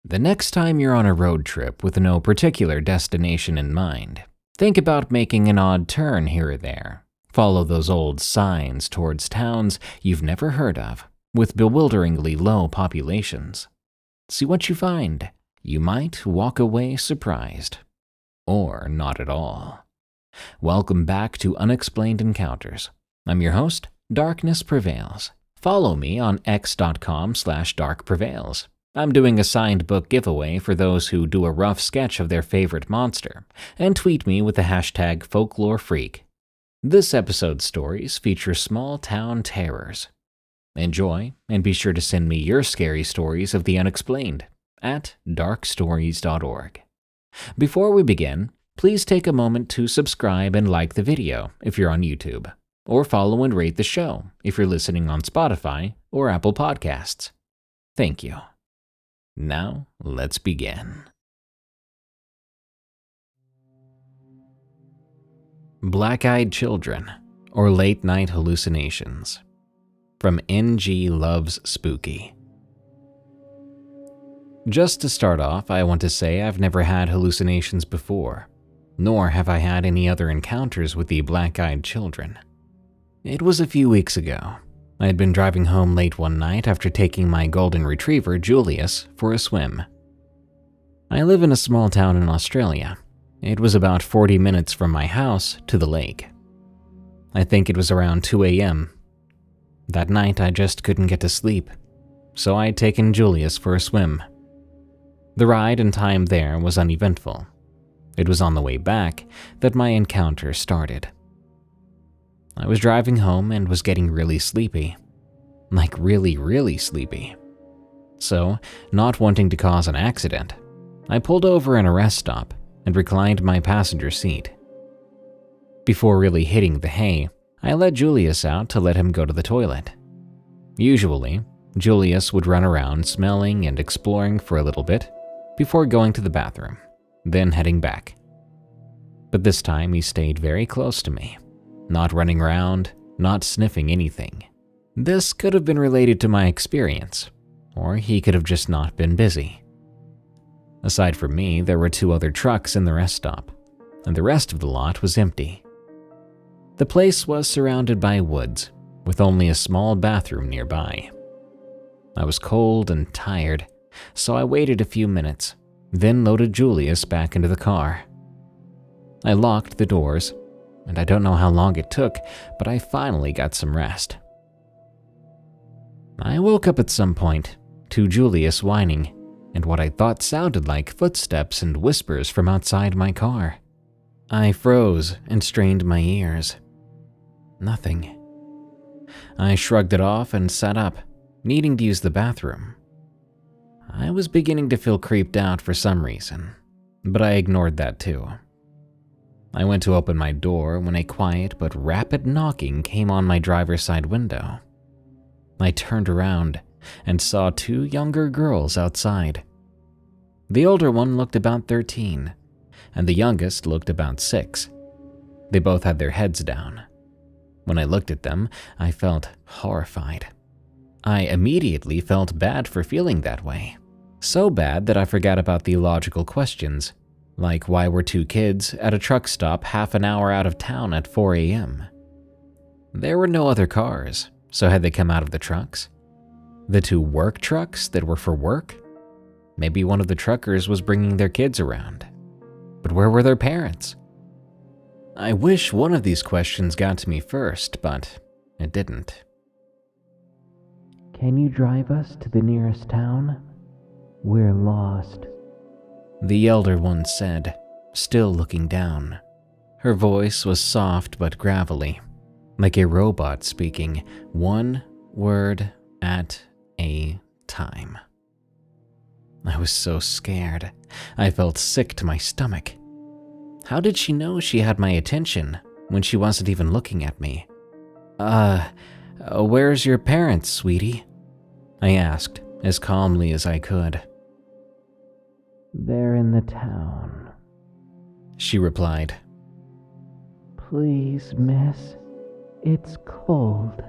The next time you're on a road trip with no particular destination in mind, think about making an odd turn here or there. Follow those old signs towards towns you've never heard of, with bewilderingly low populations. See what you find. You might walk away surprised. Or not at all. Welcome back to Unexplained Encounters. I'm your host, Darkness Prevails. Follow me on x.com/darkprevails. I'm doing a signed book giveaway for those who do a rough sketch of their favorite monster, and tweet me with the hashtag FolkloreFreak. This episode's stories feature small town terrors. Enjoy, and be sure to send me your scary stories of the unexplained at darkstories.org. Before we begin, please take a moment to subscribe and like the video if you're on YouTube, or follow and rate the show if you're listening on Spotify or Apple Podcasts. Thank you. Now, let's begin. Black-Eyed Children, or Late Night Hallucinations. From NG Loves Spooky. Just to start off, I want to say I've never had hallucinations before, nor have I had any other encounters with the Black-Eyed Children. It was a few weeks ago. I had been driving home late one night after taking my golden retriever, Julius, for a swim. I live in a small town in Australia. It was about 40 minutes from my house to the lake. I think it was around 2 a.m. That night I just couldn't get to sleep, so I had taken Julius for a swim. The ride and time there was uneventful. It was on the way back that my encounter started. I was driving home and was getting really sleepy. Like really sleepy. So, not wanting to cause an accident, I pulled over in a rest stop and reclined my passenger seat. Before really hitting the hay, I let Julius out to let him go to the toilet. Usually, Julius would run around smelling and exploring for a little bit before going to the bathroom, then heading back. But this time he stayed very close to me. Not running around, not sniffing anything. This could have been related to my experience, or he could have just not been busy. Aside from me, there were 2 other trucks in the rest stop, and the rest of the lot was empty. The place was surrounded by woods, with only a small bathroom nearby. I was cold and tired, so I waited a few minutes, then loaded Julius back into the car. I locked the doors, and I don't know how long it took, but I finally got some rest. I woke up at some point to Julius whining and what I thought sounded like footsteps and whispers from outside my car. I froze and strained my ears. Nothing. I shrugged it off and sat up, needing to use the bathroom. I was beginning to feel creeped out for some reason, but I ignored that too. I went to open my door when a quiet but rapid knocking came on my driver's side window. I turned around and saw 2 younger girls outside. The older one looked about 13, and the youngest looked about 6. They both had their heads down. When I looked at them, I felt horrified. I immediately felt bad for feeling that way. So bad that I forgot about the logical questions. Like, why were 2 kids at a truck stop half an hour out of town at 4 a.m.? There were no other cars, so had they come out of the trucks? The 2 work trucks that were for work? Maybe one of the truckers was bringing their kids around. But where were their parents? I wish one of these questions got to me first, but it didn't. Can you drive us to the nearest town? We're lost. The elder one said, still looking down. Her voice was soft but gravelly, like a robot speaking 1 word at a time. I was so scared. I felt sick to my stomach. How did she know she had my attention when she wasn't even looking at me? Where's your parents, sweetie? I asked as calmly as I could. They're in the town, she replied. Please, miss, it's cold.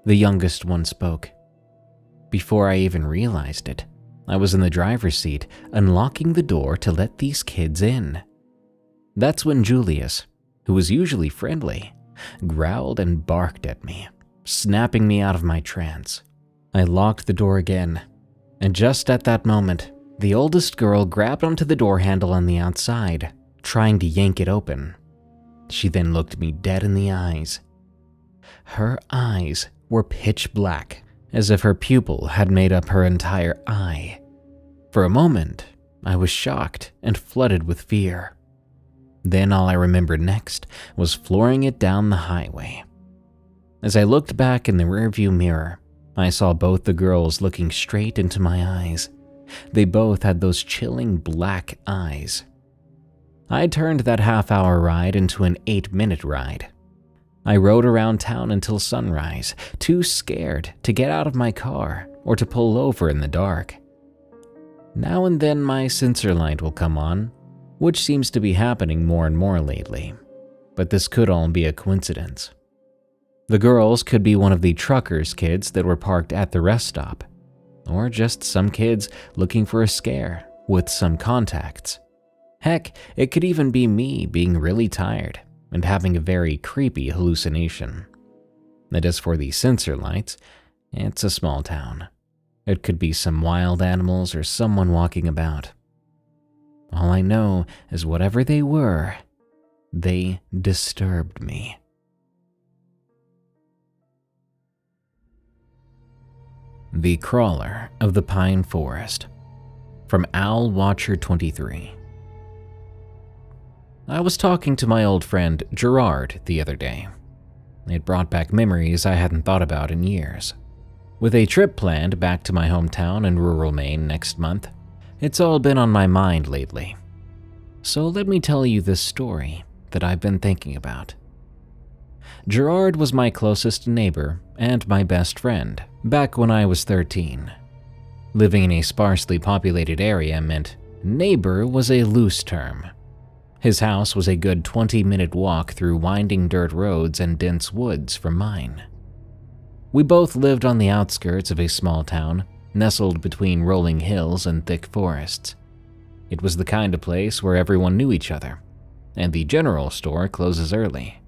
The youngest one spoke. Before I even realized it, I was in the driver's seat, unlocking the door to let these kids in. That's when Julius, who was usually friendly, growled and barked at me, snapping me out of my trance. I locked the door again, and just at that moment, the oldest girl grabbed onto the door handle on the outside, trying to yank it open. She then looked me dead in the eyes. Her eyes were pitch black, as if her pupil had made up her entire eye. For a moment, I was shocked and flooded with fear. Then all I remembered next was flooring it down the highway. As I looked back in the rearview mirror, I saw both the girls looking straight into my eyes. They both had those chilling black eyes. I turned that half-hour ride into an 8-minute ride. I rode around town until sunrise, too scared to get out of my car or to pull over in the dark. Now and then my sensor light will come on, which seems to be happening more and more lately, but this could all be a coincidence. The girls could be one of the truckers' kids that were parked at the rest stop, or just some kids looking for a scare with some contacts. Heck, it could even be me being really tired and having a very creepy hallucination. And as for the sensor lights, it's a small town. It could be some wild animals or someone walking about. All I know is whatever they were, they disturbed me. The Crawler of the Pine Forest, from Owl Watcher 23. I was talking to my old friend Gerard the other day. It brought back memories I hadn't thought about in years. With a trip planned back to my hometown in rural Maine next month, it's all been on my mind lately. So let me tell you this story that I've been thinking about. Gerard was my closest neighbor and my best friend back when I was 13. Living in a sparsely populated area meant neighbor was a loose term. His house was a good 20-minute walk through winding dirt roads and dense woods from mine. We both lived on the outskirts of a small town, nestled between rolling hills and thick forests. It was the kind of place where everyone knew each other, and the general store closes early.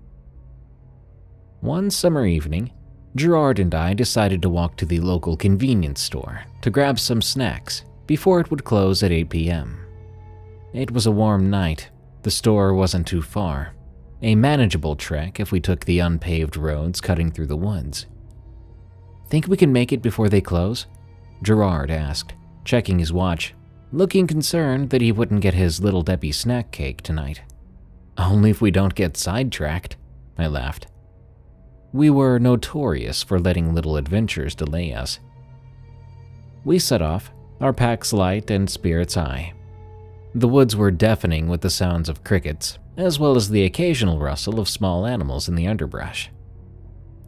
One summer evening, Gerard and I decided to walk to the local convenience store to grab some snacks before it would close at 8 p.m. It was a warm night. The store wasn't too far, a manageable trek if we took the unpaved roads cutting through the woods. "Think we can make it before they close?" Gerard asked, checking his watch, looking concerned that he wouldn't get his Little Debbie snack cake tonight. "Only if we don't get sidetracked," I laughed. We were notorious for letting little adventures delay us. We set off, our packs light and spirits high. The woods were deafening with the sounds of crickets, as well as the occasional rustle of small animals in the underbrush.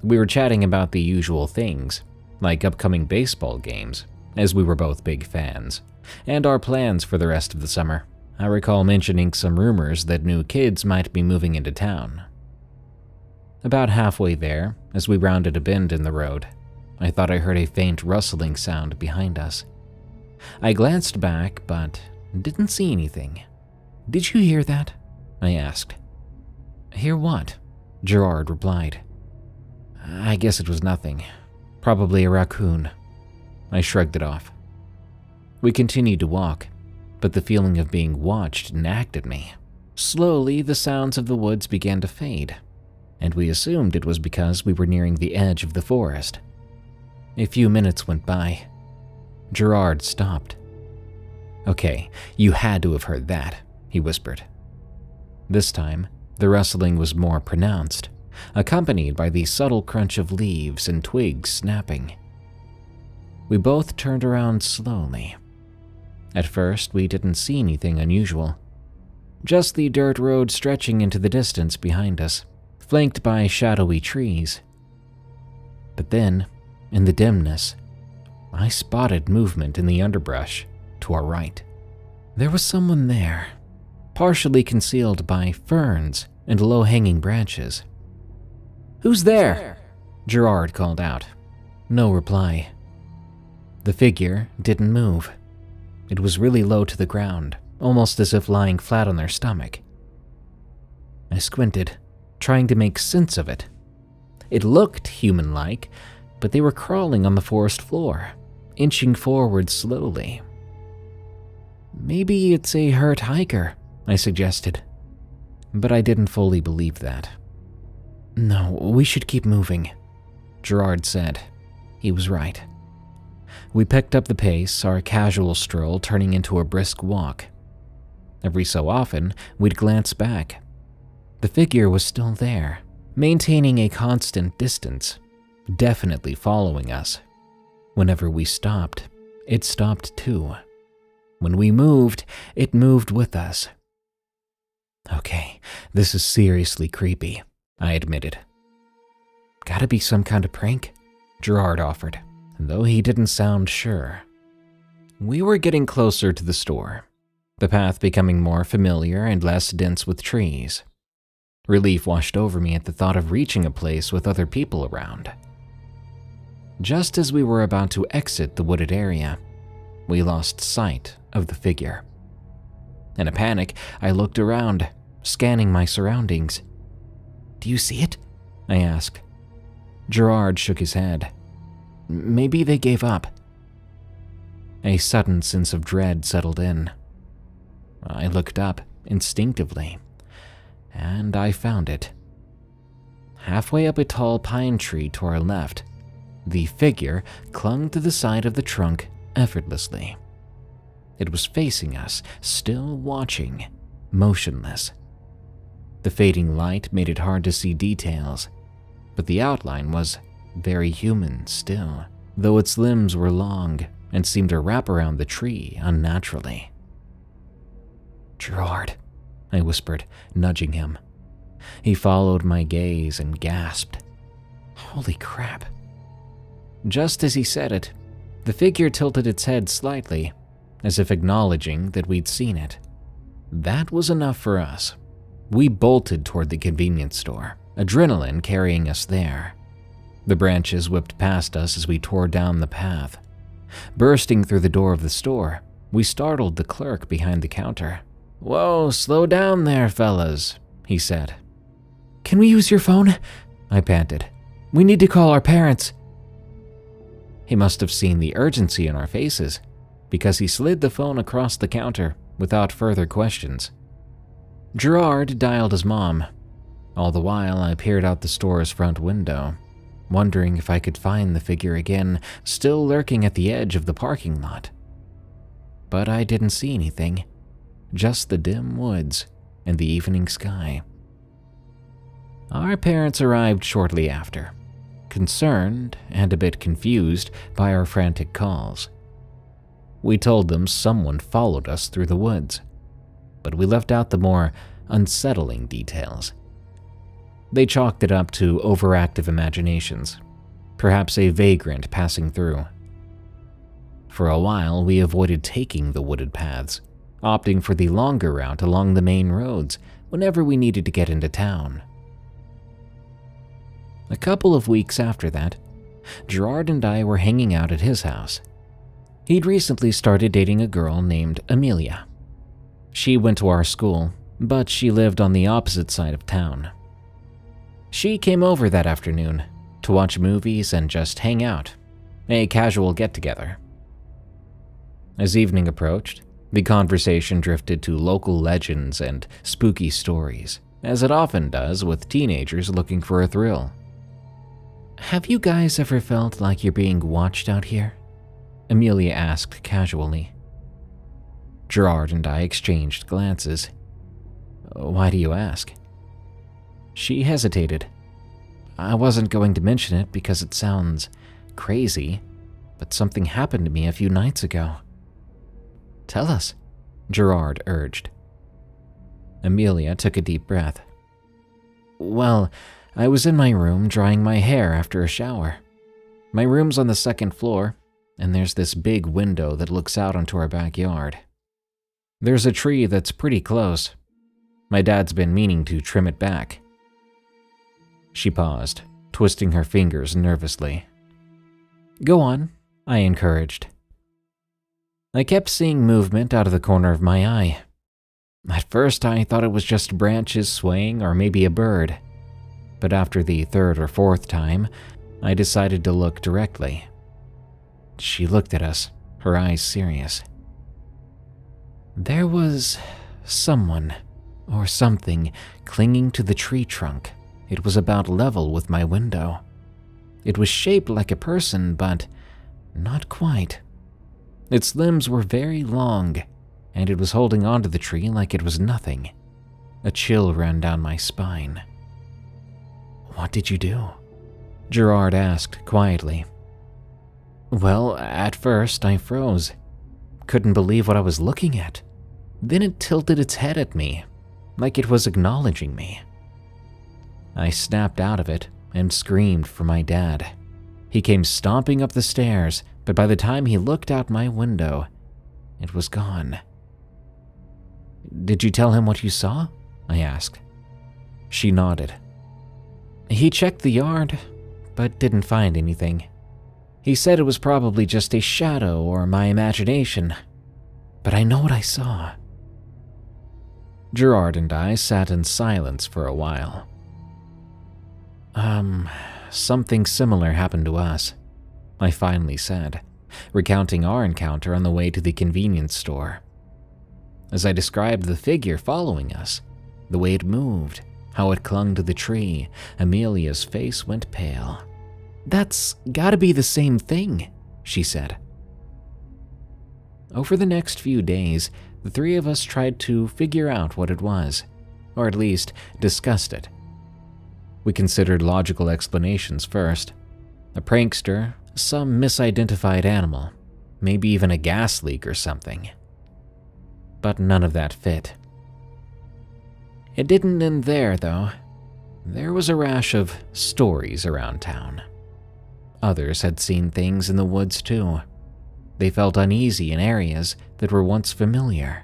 We were chatting about the usual things, like upcoming baseball games, as we were both big fans, and our plans for the rest of the summer. I recall mentioning some rumors that new kids might be moving into town. About halfway there, as we rounded a bend in the road, I thought I heard a faint rustling sound behind us. I glanced back, but didn't see anything. "Did you hear that?" I asked. "Hear what?" Gerard replied. "I guess it was nothing. Probably a raccoon." I shrugged it off. We continued to walk, but the feeling of being watched nagged at me. Slowly, the sounds of the woods began to fade, and we assumed it was because we were nearing the edge of the forest. A few minutes went by. Gerard stopped. "Okay, you had to have heard that," he whispered. This time, the rustling was more pronounced, accompanied by the subtle crunch of leaves and twigs snapping. We both turned around slowly. At first, we didn't see anything unusual. Just the dirt road stretching into the distance behind us, flanked by shadowy trees. But then, in the dimness, I spotted movement in the underbrush to our right. There was someone there, partially concealed by ferns and low-hanging branches. "Who's there?" Gerard called out. No reply. The figure didn't move, It was really low to the ground, almost as if lying flat on their stomach. I squinted, trying to make sense of it. It looked human-like, but they were crawling on the forest floor, inching forward slowly. Maybe it's a hurt hiker, I suggested, but I didn't fully believe that. No, we should keep moving, Gerard said. He was right. We picked up the pace, our casual stroll turning into a brisk walk. Every so often, we'd glance back. The figure was still there, maintaining a constant distance, definitely following us. Whenever we stopped, it stopped too. When we moved, it moved with us. Okay, this is seriously creepy, I admitted. Gotta be some kind of prank, Gerard offered, though he didn't sound sure. We were getting closer to the store, the path becoming more familiar and less dense with trees. Relief washed over me at the thought of reaching a place with other people around. Just as we were about to exit the wooded area, we lost sight of the figure. In a panic, I looked around, scanning my surroundings. Do you see it? I asked. Gerard shook his head. Maybe they gave up. A sudden sense of dread settled in. I looked up instinctively, and I found it. Halfway up a tall pine tree to our left, the figure clung to the side of the trunk effortlessly. It was facing us, still watching, motionless. The fading light made it hard to see details, but the outline was very human still, though its limbs were long and seemed to wrap around the tree unnaturally. Gerard, I whispered, nudging him. He followed my gaze and gasped. Holy crap. Just as he said it, the figure tilted its head slightly, as if acknowledging that we'd seen it. That was enough for us. We bolted toward the convenience store, adrenaline carrying us there. The branches whipped past us as we tore down the path. Bursting through the door of the store, we startled the clerk behind the counter. Whoa, slow down there, fellas, he said. Can we use your phone? I panted. We need to call our parents. He must have seen the urgency in our faces, because he slid the phone across the counter without further questions. Gerard dialed his mom. All the while, I peered out the store's front window, wondering if I could find the figure again, still lurking at the edge of the parking lot. But I didn't see anything, just the dim woods and the evening sky. Our parents arrived shortly after, concerned and a bit confused by our frantic calls. We told them someone followed us through the woods, but we left out the more unsettling details. They chalked it up to overactive imaginations, perhaps a vagrant passing through. For a while, we avoided taking the wooded paths, opting for the longer route along the main roads whenever we needed to get into town. A couple of weeks after that, Gerard and I were hanging out at his house. He'd recently started dating a girl named Amelia. She went to our school, but she lived on the opposite side of town. She came over that afternoon to watch movies and just hang out, a casual get-together. As evening approached, the conversation drifted to local legends and spooky stories, as it often does with teenagers looking for a thrill. Have you guys ever felt like you're being watched out here? Amelia asked casually. Gerard and I exchanged glances. Why do you ask? She hesitated. I wasn't going to mention it because it sounds crazy, but something happened to me a few nights ago. Tell us, Gerard urged. Amelia took a deep breath. Well, I was in my room drying my hair after a shower. My room's on the second floor, and there's this big window that looks out onto our backyard. There's a tree that's pretty close. My dad's been meaning to trim it back. She paused, twisting her fingers nervously. Go on, I encouraged. I kept seeing movement out of the corner of my eye. At first, I thought it was just branches swaying or maybe a bird. But after the third or fourth time, I decided to look directly. She looked at us, her eyes serious. There was someone or something clinging to the tree trunk. It was about level with my window. It was shaped like a person, but not quite. Its limbs were very long, and it was holding onto the tree like it was nothing. A chill ran down my spine. "What did you do?" Gerard asked quietly. Well, at first I froze. Couldn't believe what I was looking at. Then it tilted its head at me, like it was acknowledging me. I snapped out of it and screamed for my dad. He came stomping up the stairs, but by the time he looked out my window, it was gone. "Did you tell him what you saw?" I asked. She nodded. "He checked the yard, but didn't find anything. He said it was probably just a shadow or my imagination, but I know what I saw." Gerard and I sat in silence for a while. Something similar happened to us," I finally said, recounting our encounter on the way to the convenience store. As I described the figure following us, the way it moved, how it clung to the tree, Amelia's face went pale. "That's gotta be the same thing," she said. Over the next few days, the three of us tried to figure out what it was, or at least discussed it. We considered logical explanations first. A prankster, some misidentified animal, maybe even a gas leak or something. But none of that fit. It didn't end there, though. There was a rash of stories around town. Others had seen things in the woods too. They felt uneasy in areas that were once familiar.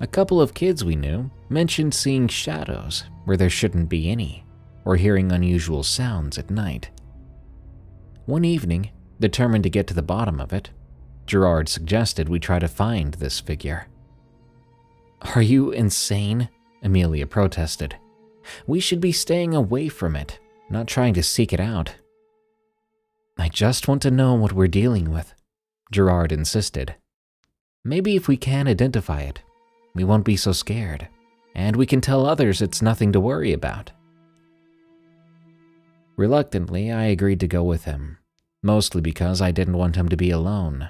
A couple of kids we knew mentioned seeing shadows where there shouldn't be any, or hearing unusual sounds at night. One evening, determined to get to the bottom of it, Gerard suggested we try to find this figure. "Are you insane?" Amelia protested. "We should be staying away from it, not trying to seek it out." "I just want to know what we're dealing with," Gerard insisted. "Maybe if we can identify it, we won't be so scared, and we can tell others it's nothing to worry about." Reluctantly, I agreed to go with him, mostly because I didn't want him to be alone,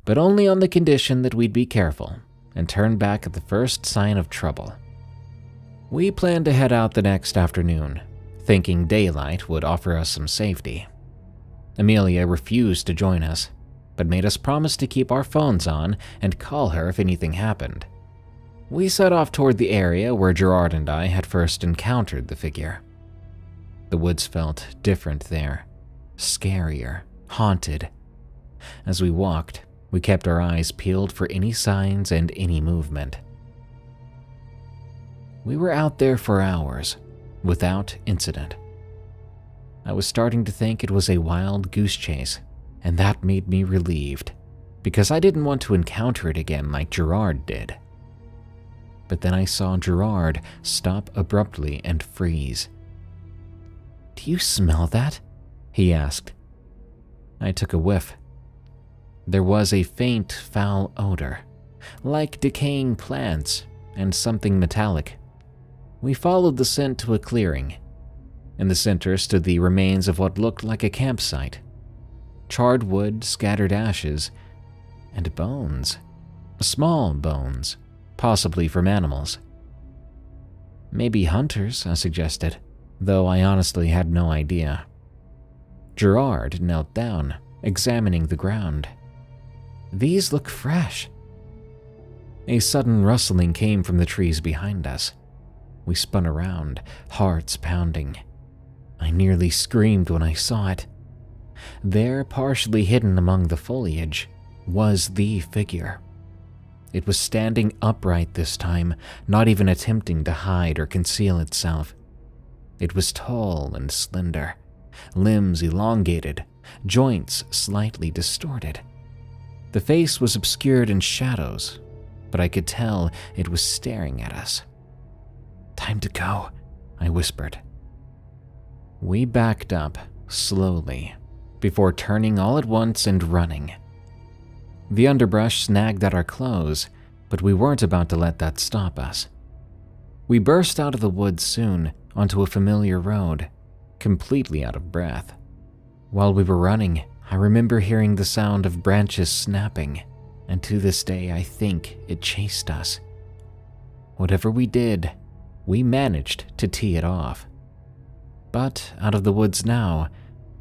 but only on the condition that we'd be careful and turn back at the first sign of trouble. We planned to head out the next afternoon, thinking daylight would offer us some safety. Amelia refused to join us, but made us promise to keep our phones on and call her if anything happened. We set off toward the area where Gerard and I had first encountered the figure. The woods felt different there, scarier, haunted. As we walked, we kept our eyes peeled for any signs and any movement. We were out there for hours, without incident. I was starting to think it was a wild goose chase, and that made me relieved, because I didn't want to encounter it again like Gerard did. But then I saw Gerard stop abruptly and freeze. "Do you smell that?" he asked. I took a whiff. There was a faint, foul odor, like decaying plants and something metallic. We followed the scent to a clearing. In the center stood the remains of what looked like a campsite. Charred wood, scattered ashes, and bones. Small bones, possibly from animals. "Maybe hunters," I suggested, though I honestly had no idea. Gerard knelt down, examining the ground. "These look fresh." A sudden rustling came from the trees behind us. We spun around, hearts pounding. I nearly screamed when I saw it. There, partially hidden among the foliage, was the figure. It was standing upright this time, not even attempting to hide or conceal itself. It was tall and slender, limbs elongated, joints slightly distorted. The face was obscured in shadows, but I could tell it was staring at us. "Time to go," I whispered. We backed up, slowly, before turning all at once and running. The underbrush snagged at our clothes, but we weren't about to let that stop us. We burst out of the woods soon, onto a familiar road, completely out of breath. While we were running, I remember hearing the sound of branches snapping, and to this day I think it chased us. Whatever we did, we managed to tee it off. But out of the woods now,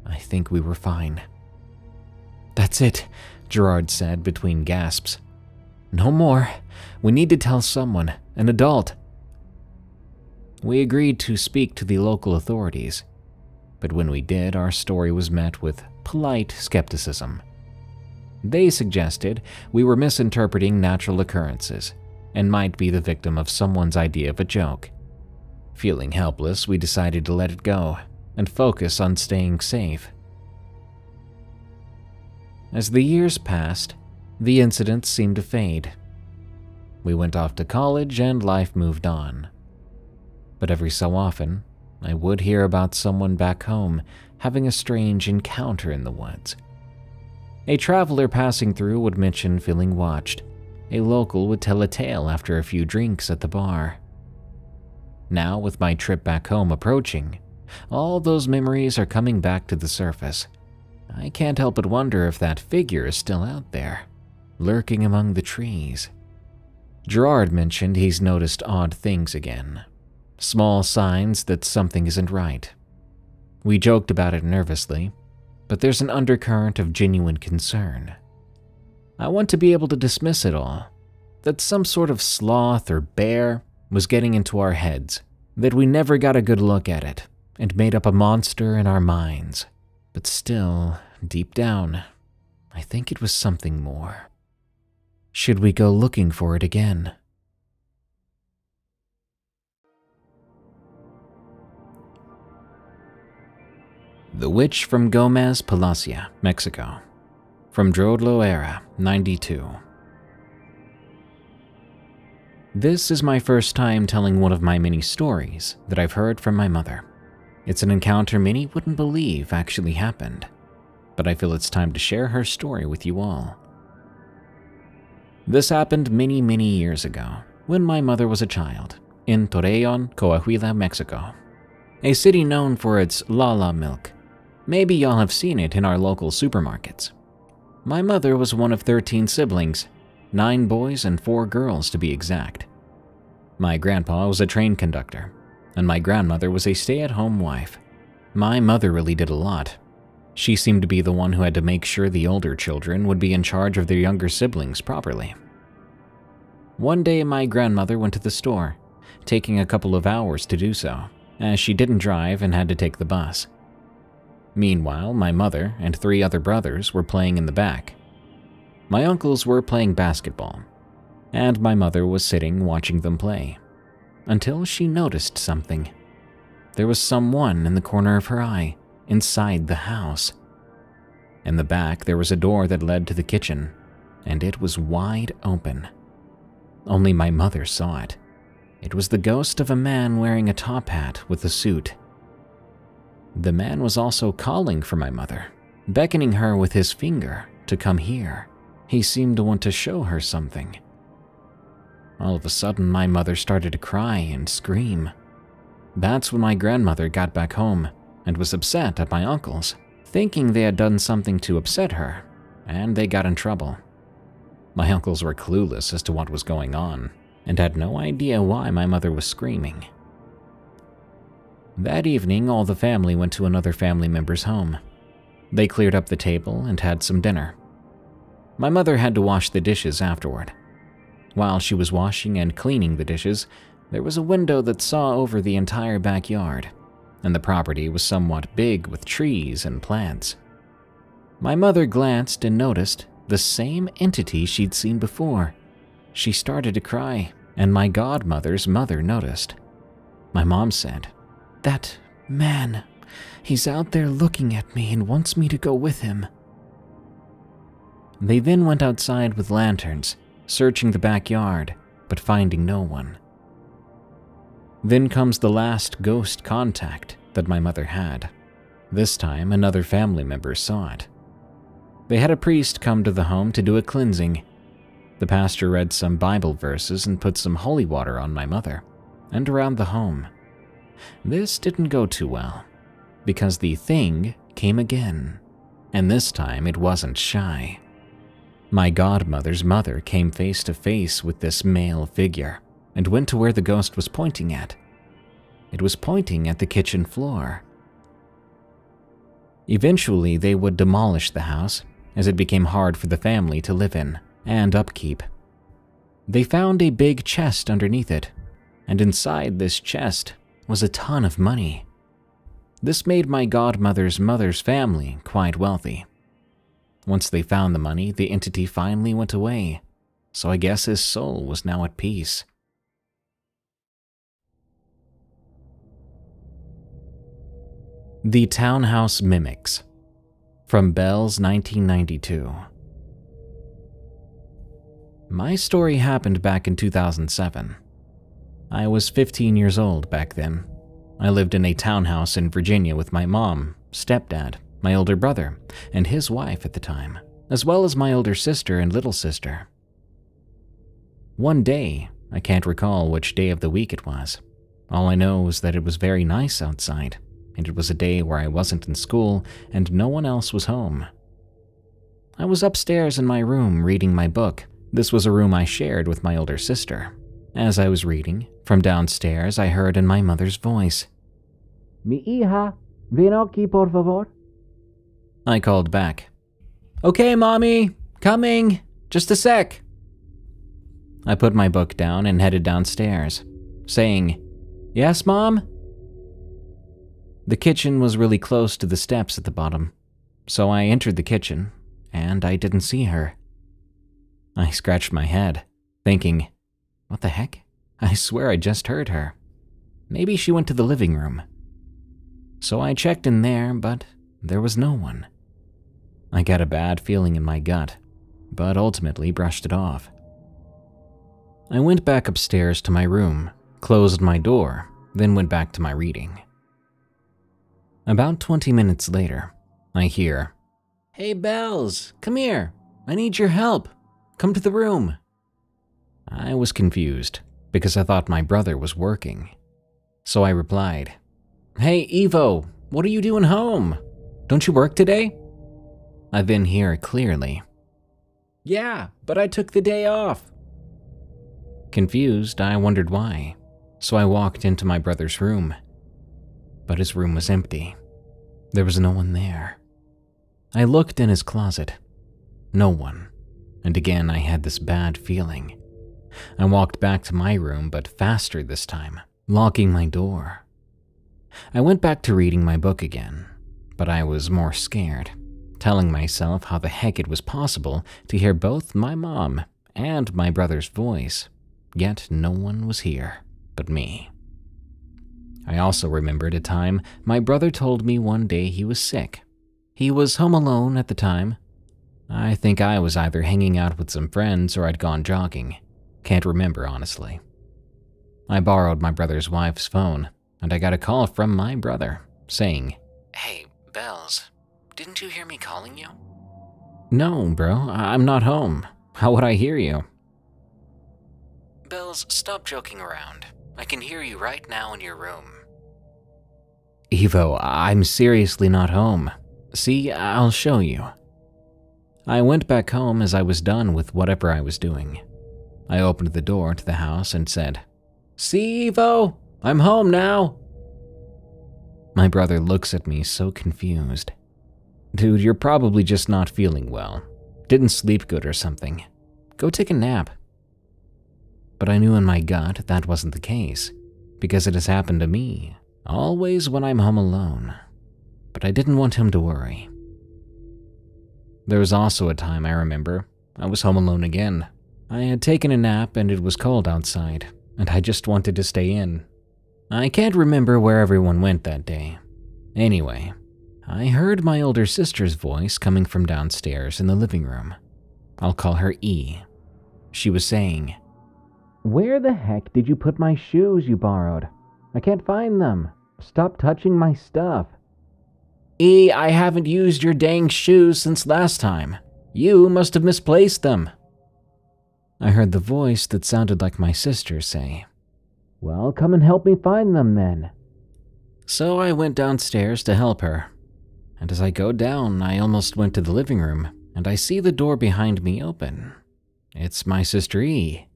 I think we were fine. "That's it," Gerard said between gasps. "No more. We need to tell someone, an adult." We agreed to speak to the local authorities, but when we did, our story was met with polite skepticism. They suggested we were misinterpreting natural occurrences and might be the victim of someone's idea of a joke. Feeling helpless, we decided to let it go and focus on staying safe. As the years passed, the incidents seemed to fade. We went off to college and life moved on. But every so often, I would hear about someone back home having a strange encounter in the woods. A traveler passing through would mention feeling watched. A local would tell a tale after a few drinks at the bar. Now, with my trip back home approaching, all those memories are coming back to the surface. I can't help but wonder if that figure is still out there, lurking among the trees. Gerard mentioned he's noticed odd things again. Small signs that something isn't right. We joked about it nervously, but there's an undercurrent of genuine concern. I want to be able to dismiss it all, that some sort of sloth or bear was getting into our heads, that we never got a good look at it and made up a monster in our minds. But still, deep down, I think it was something more. Should we go looking for it again? The Witch from Gomez Palacia, Mexico. From Drodlo Era, 92. This is my first time telling one of my many stories that I've heard from my mother. It's an encounter many wouldn't believe actually happened, but I feel it's time to share her story with you all. This happened many years ago, when my mother was a child, in Torreon, Coahuila, Mexico. A city known for its Lala milk. Maybe y'all have seen it in our local supermarkets. My mother was one of 13 siblings, 9 boys and 4 girls to be exact. My grandpa was a train conductor, and my grandmother was a stay-at-home wife. My mother really did a lot. She seemed to be the one who had to make sure the older children would be in charge of their younger siblings properly. One day my grandmother went to the store, taking a couple of hours to do so, as she didn't drive and had to take the bus. Meanwhile, my mother and 3 other brothers were playing in the back. My uncles were playing basketball, and my mother was sitting watching them play, until she noticed something. There was someone in the corner of her eye, inside the house. In the back, there was a door that led to the kitchen, and it was wide open. Only my mother saw it. It was the ghost of a man wearing a top hat with a suit. The man was also calling for my mother, beckoning her with his finger to come here. He seemed to want to show her something. All of a sudden, my mother started to cry and scream. That's when my grandmother got back home and was upset at my uncles, thinking they had done something to upset her, and they got in trouble. My uncles were clueless as to what was going on and had no idea why my mother was screaming. That evening, all the family went to another family member's home. They cleared up the table and had some dinner. My mother had to wash the dishes afterward. While she was washing and cleaning the dishes, there was a window that saw over the entire backyard, and the property was somewhat big with trees and plants. My mother glanced and noticed the same entity she'd seen before. She started to cry, and my godmother's mother noticed. My mom said, "That man, he's out there looking at me and wants me to go with him." They then went outside with lanterns, searching the backyard, but finding no one. Then comes the last ghost contact that my mother had. This time, another family member saw it. They had a priest come to the home to do a cleansing. The pastor read some Bible verses and put some holy water on my mother and around the home. This didn't go too well, because the thing came again, and this time it wasn't shy. My godmother's mother came face to face with this male figure and went to where the ghost was pointing at. It was pointing at the kitchen floor. Eventually, they would demolish the house, as it became hard for the family to live in and upkeep. They found a big chest underneath it, and inside this chest was a ton of money. This made my godmother's mother's family quite wealthy. Once they found the money, the entity finally went away, so I guess his soul was now at peace. The Townhouse Mimics, from Bell's 1992. My story happened back in 2007. I was 15 years old back then. I lived in a townhouse in Virginia with my mom, stepdad, my older brother, and his wife at the time, as well as my older sister and little sister. One day, I can't recall which day of the week it was. All I know is that it was very nice outside, and it was a day where I wasn't in school and no one else was home. I was upstairs in my room reading my book. This was a room I shared with my older sister. As I was reading, from downstairs I heard in my mother's voice, "Mi hija, ven aquí por favor." I called back, "Okay, Mommy, coming, just a sec." I put my book down and headed downstairs, saying, "Yes, Mom?" The kitchen was really close to the steps at the bottom, so I entered the kitchen, and I didn't see her. I scratched my head, thinking, what the heck? I swear I just heard her. Maybe she went to the living room. So I checked in there, but there was no one. I got a bad feeling in my gut, but ultimately brushed it off. I went back upstairs to my room, closed my door, then went back to my reading. About 20 minutes later, I hear, "Hey, Bells, come here. I need your help. Come to the room." I was confused because I thought my brother was working. So I replied, "Hey, Evo, what are you doing home? Don't you work today?" I then hear clearly, "Yeah, but I took the day off." Confused, I wondered why, so I walked into my brother's room. But his room was empty. There was no one there. I looked in his closet. No one. And again, I had this bad feeling. I walked back to my room, but faster this time, locking my door. I went back to reading my book again, but I was more scared, telling myself how the heck it was possible to hear both my mom and my brother's voice, yet no one was here but me. I also remembered a time my brother told me one day he was sick. He was home alone at the time. I think I was either hanging out with some friends or I'd gone jogging. Can't remember, honestly. I borrowed my brother's wife's phone, and I got a call from my brother, saying, "Hey, Bells, didn't you hear me calling you?" "No, bro, I'm not home. How would I hear you?" "Bells, stop joking around. I can hear you right now in your room." "Evo, I'm seriously not home. See, I'll show you." I went back home as I was done with whatever I was doing. I opened the door to the house and said, "See, Evo, I'm home now." My brother looks at me so confused. "Dude, you're probably just not feeling well. Didn't sleep good or something. Go take a nap." But I knew in my gut that wasn't the case, because it has happened to me, always when I'm home alone. But I didn't want him to worry. There was also a time I remember I was home alone again. I had taken a nap and it was cold outside, and I just wanted to stay in. I can't remember where everyone went that day. Anyway, I heard my older sister's voice coming from downstairs in the living room. I'll call her E. She was saying, "Where the heck did you put my shoes you borrowed? I can't find them. Stop touching my stuff." "E, I haven't used your dang shoes since last time. You must have misplaced them." I heard the voice that sounded like my sister say, "Well, come and help me find them then." So I went downstairs to help her. And as I go down, I almost went to the living room, and I see the door behind me open. It's my sister E.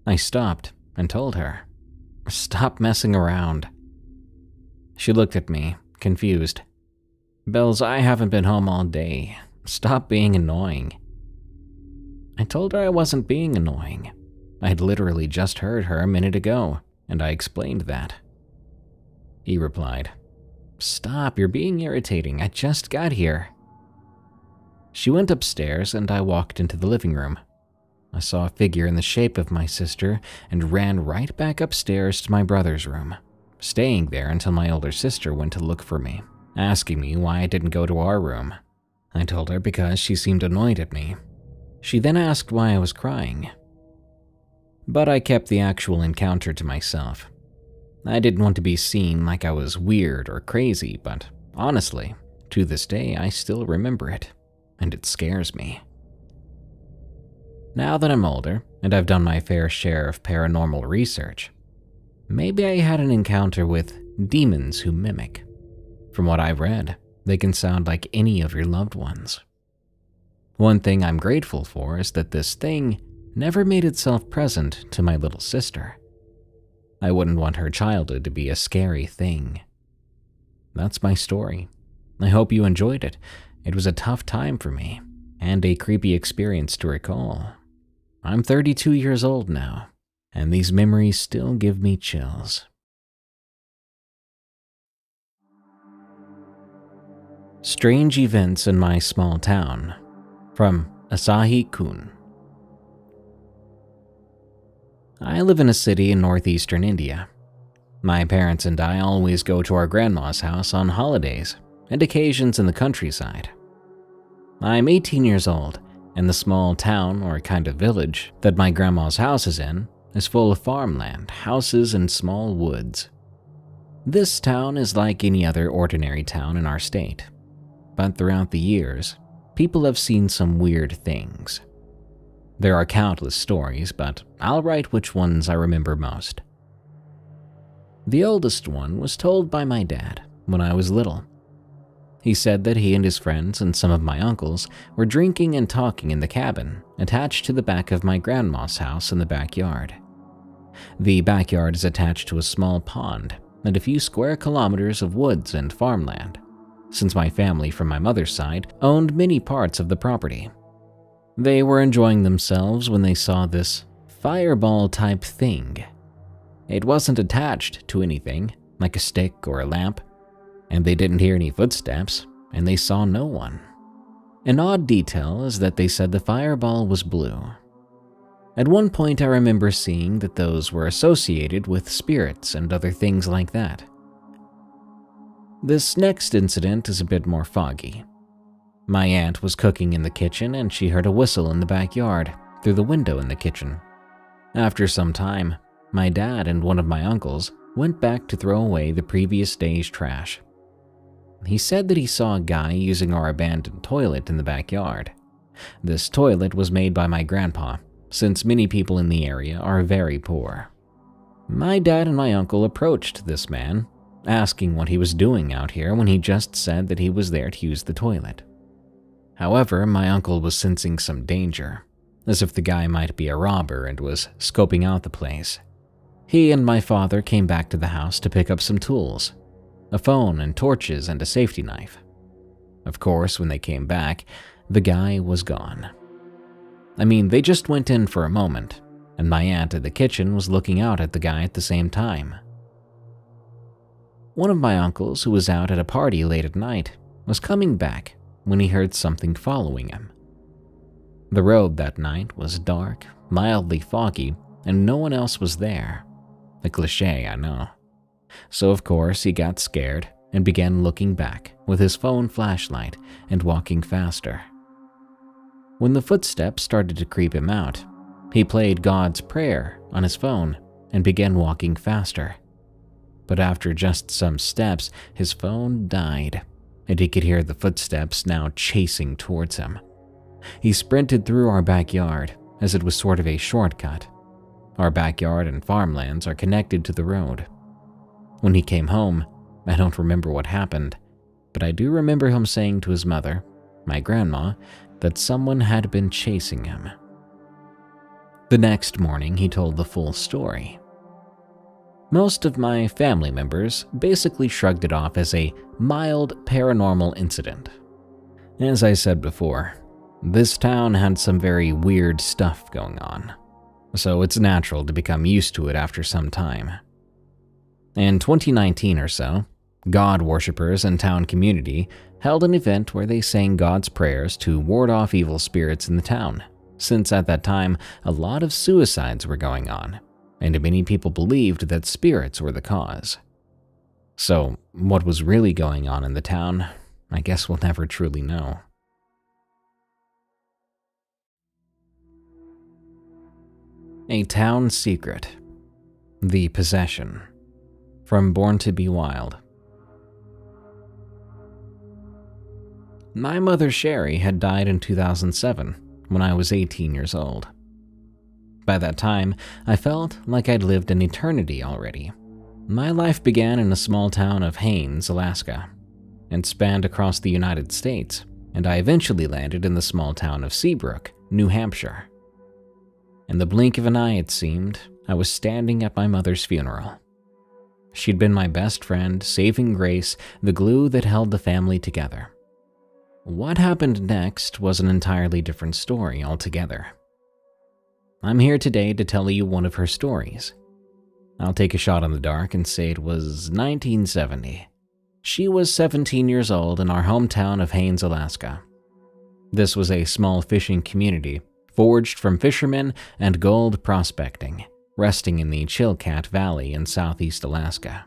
I stopped and told her, "Stop messing around." She looked at me, confused. "Bells, I haven't been home all day. Stop being annoying." I told her I wasn't being annoying. I had literally just heard her a minute ago, and I explained that. He replied, "Stop, you're being irritating. I just got here." She went upstairs and I walked into the living room. I saw a figure in the shape of my sister and ran right back upstairs to my brother's room, staying there until my older sister went to look for me, asking me why I didn't go to our room. I told her because she seemed annoyed at me. She then asked why I was crying. But I kept the actual encounter to myself. I didn't want to be seen like I was weird or crazy, but honestly, to this day I still remember it, and it scares me. Now that I'm older, and I've done my fair share of paranormal research, maybe I had an encounter with demons who mimic. From what I've read, they can sound like any of your loved ones. One thing I'm grateful for is that this thing never made itself present to my little sister. I wouldn't want her childhood to be a scary thing. That's my story. I hope you enjoyed it. It was a tough time for me, and a creepy experience to recall. I'm 32 years old now, and these memories still give me chills. Strange events in my small town, from Asahi-kun. I live in a city in northeastern India. My parents and I always go to our grandma's house on holidays and occasions in the countryside. I'm 18 years old, and the small town or kind of village that my grandma's house is in is full of farmland, houses, and small woods. This town is like any other ordinary town in our state, but throughout the years, people have seen some weird things. There are countless stories, but I'll write which ones I remember most. The oldest one was told by my dad when I was little. He said that he and his friends and some of my uncles were drinking and talking in the cabin attached to the back of my grandma's house in the backyard. The backyard is attached to a small pond and a few square kilometers of woods and farmland, since my family from my mother's side owned many parts of the property. They were enjoying themselves when they saw this fireball-type thing. It wasn't attached to anything, like a stick or a lamp, and they didn't hear any footsteps, and they saw no one. An odd detail is that they said the fireball was blue. At one point I remember seeing that those were associated with spirits and other things like that. This next incident is a bit more foggy. My aunt was cooking in the kitchen and she heard a whistle in the backyard through the window in the kitchen. After some time, my dad and one of my uncles went back to throw away the previous day's trash. He said that he saw a guy using our abandoned toilet in the backyard. This toilet was made by my grandpa, since many people in the area are very poor. My dad and my uncle approached this man, asking what he was doing out here when he just said that he was there to use the toilet. However, my uncle was sensing some danger, as if the guy might be a robber and was scoping out the place. He and my father came back to the house to pick up some tools, a phone and torches and a safety knife. Of course, when they came back, the guy was gone. I mean, they just went in for a moment, and my aunt at the kitchen was looking out at the guy at the same time. One of my uncles, who was out at a party late at night, was coming back when he heard something following him. The road that night was dark, mildly foggy, and no one else was there. A cliché, I know. So of course he got scared and began looking back with his phone flashlight and walking faster. When the footsteps started to creep him out, he played God's Prayer on his phone and began walking faster. But after just some steps, his phone died, and he could hear the footsteps now chasing towards him. He sprinted through our backyard, as it was sort of a shortcut. Our backyard and farmlands are connected to the road. When he came home, I don't remember what happened, but I do remember him saying to his mother, my grandma, that someone had been chasing him. The next morning, he told the full story. Most of my family members basically shrugged it off as a mild paranormal incident. As I said before, this town had some very weird stuff going on, so it's natural to become used to it after some time. In 2019 or so, God worshippers and town community held an event where they sang God's prayers to ward off evil spirits in the town, since at that time a lot of suicides were going on, and many people believed that spirits were the cause. So, what was really going on in the town, I guess we'll never truly know. A town secret. The possession. From Born to Be Wild. My mother Sherry had died in 2007 when I was 18 years old. By that time, I felt like I'd lived an eternity already. My life began in a small town of Haines, Alaska, and spanned across the United States, and I eventually landed in the small town of Seabrook, New Hampshire. In the blink of an eye, it seemed, I was standing at my mother's funeral. She'd been my best friend, saving grace, the glue that held the family together. What happened next was an entirely different story altogether. I'm here today to tell you one of her stories. I'll take a shot in the dark and say it was 1970. She was 17 years old in our hometown of Haines, Alaska. This was a small fishing community, forged from fishermen and gold prospecting, resting in the Chilkat Valley in southeast Alaska.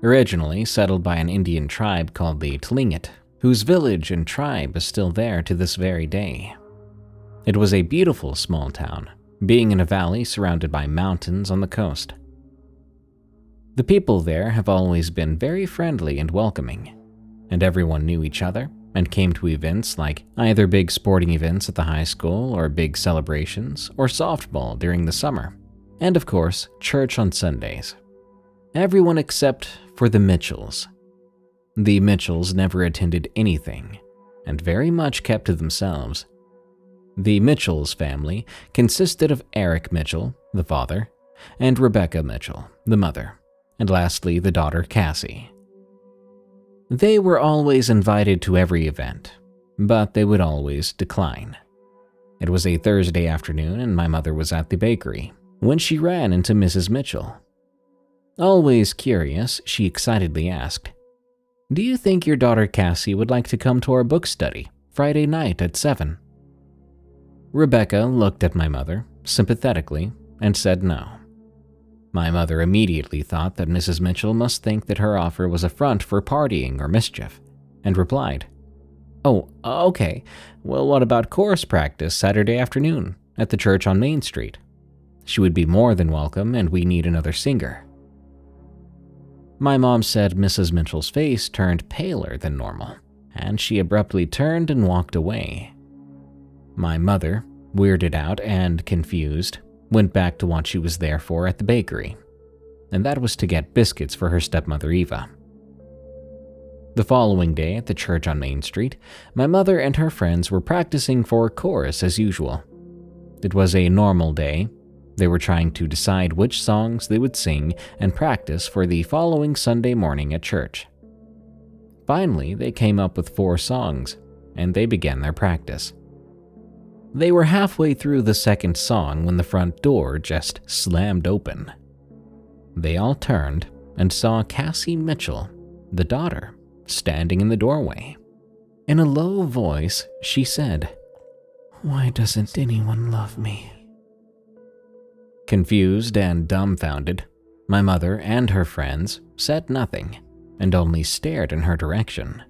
Originally settled by an Indian tribe called the Tlingit, whose village and tribe is still there to this very day. It was a beautiful small town, being in a valley surrounded by mountains on the coast. The people there have always been very friendly and welcoming, and everyone knew each other and came to events like either big sporting events at the high school or big celebrations or softball during the summer, and of course, church on Sundays. Everyone except for the Mitchells. The Mitchells never attended anything and very much kept to themselves. The Mitchells family consisted of Eric Mitchell, the father, and Rebecca Mitchell, the mother, and lastly the daughter Cassie. They were always invited to every event, but they would always decline. It was a Thursday afternoon and my mother was at the bakery when she ran into Mrs. Mitchell. Always curious, she excitedly asked, "Do you think your daughter Cassie would like to come to our book study Friday night at 7? Rebecca looked at my mother sympathetically and said no. My mother immediately thought that Mrs. Mitchell must think that her offer was a front for partying or mischief, and replied, "Oh, okay. Well, what about chorus practice Saturday afternoon at the church on Main Street? She would be more than welcome, and we need another singer." My mom said Mrs. Mitchell's face turned paler than normal, and she abruptly turned and walked away. My mother, weirded out and confused, went back to what she was there for at the bakery, and that was to get biscuits for her stepmother Eva. The following day at the church on Main Street, my mother and her friends were practicing for chorus as usual. It was a normal day. They were trying to decide which songs they would sing and practice for the following Sunday morning at church. Finally, they came up with 4 songs, and they began their practice. They were halfway through the second song when the front door just slammed open. They all turned and saw Cassie Mitchell, the daughter, standing in the doorway. In a low voice, she said, "Why doesn't anyone love me?" Confused and dumbfounded, my mother and her friends said nothing and only stared in her direction.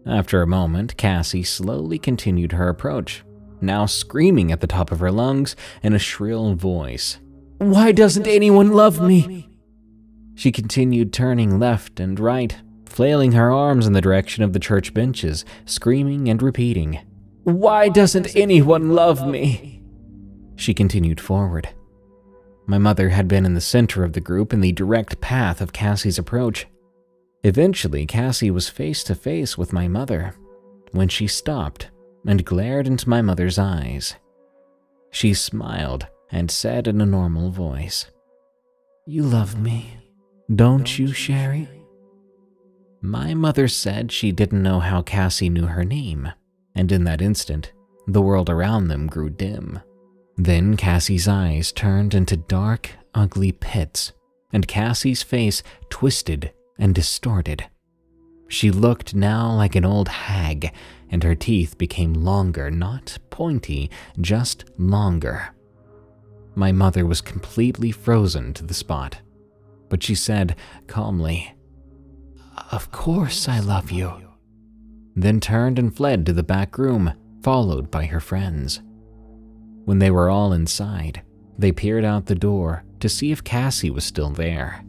After a moment, Cassie slowly continued her approach, now screaming at the top of her lungs in a shrill voice. "Why doesn't anyone love me?" She continued turning left and right, flailing her arms in the direction of the church benches, screaming and repeating, "Why doesn't anyone love me?" She continued forward. My mother had been in the center of the group in the direct path of Cassie's approach. Eventually, Cassie was face to face with my mother when she stopped and glared into my mother's eyes. She smiled and said in a normal voice, "You love me, don't you, Sherry?" My mother said she didn't know how Cassie knew her name, and in that instant, the world around them grew dim. Then Cassie's eyes turned into dark, ugly pits, and Cassie's face twisted and distorted. She looked now like an old hag, and her teeth became longer, not pointy, just longer. My mother was completely frozen to the spot, but she said calmly, "Of course I love you," then turned and fled to the back room, followed by her friends. When they were all inside, they peered out the door to see if Cassie was still there.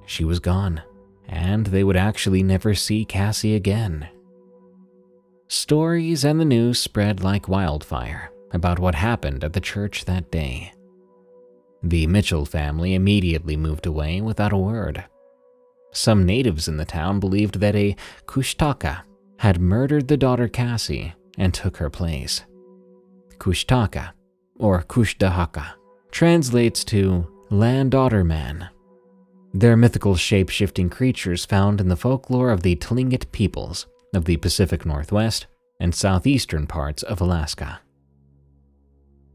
She was gone, and they would actually never see Cassie again. Stories and the news spread like wildfire about what happened at the church that day. The Mitchell family immediately moved away without a word. Some natives in the town believed that a Kushtaka had murdered the daughter Cassie and took her place. Kushtaka, or Kushtahaka, translates to Land Otter Man. They're mythical shape-shifting creatures found in the folklore of the Tlingit peoples of the Pacific Northwest and southeastern parts of Alaska.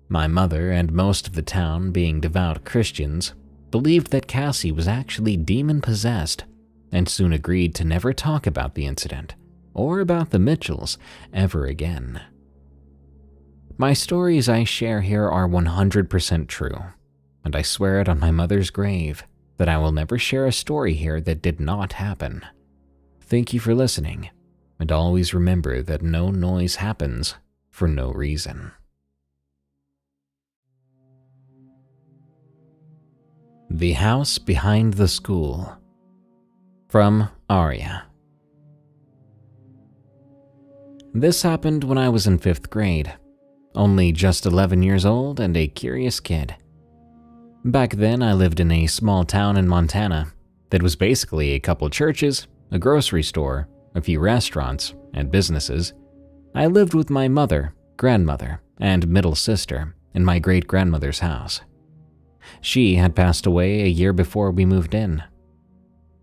My mother and most of the town, being devout Christians, believed that Cassie was actually demon-possessed and soon agreed to never talk about the incident or about the Mitchells ever again. My stories I share here are 100% true, and I swear it on my mother's grave that I will never share a story here that did not happen. Thank you for listening, and always remember that no noise happens for no reason. The House Behind the School. From Aria. This happened when I was in 5th grade, only just 11 years old and a curious kid. Back then, I lived in a small town in Montana that was basically a couple churches, a grocery store, a few restaurants, and businesses. I lived with my mother, grandmother, and middle sister in my great-grandmother's house. She had passed away a year before we moved in.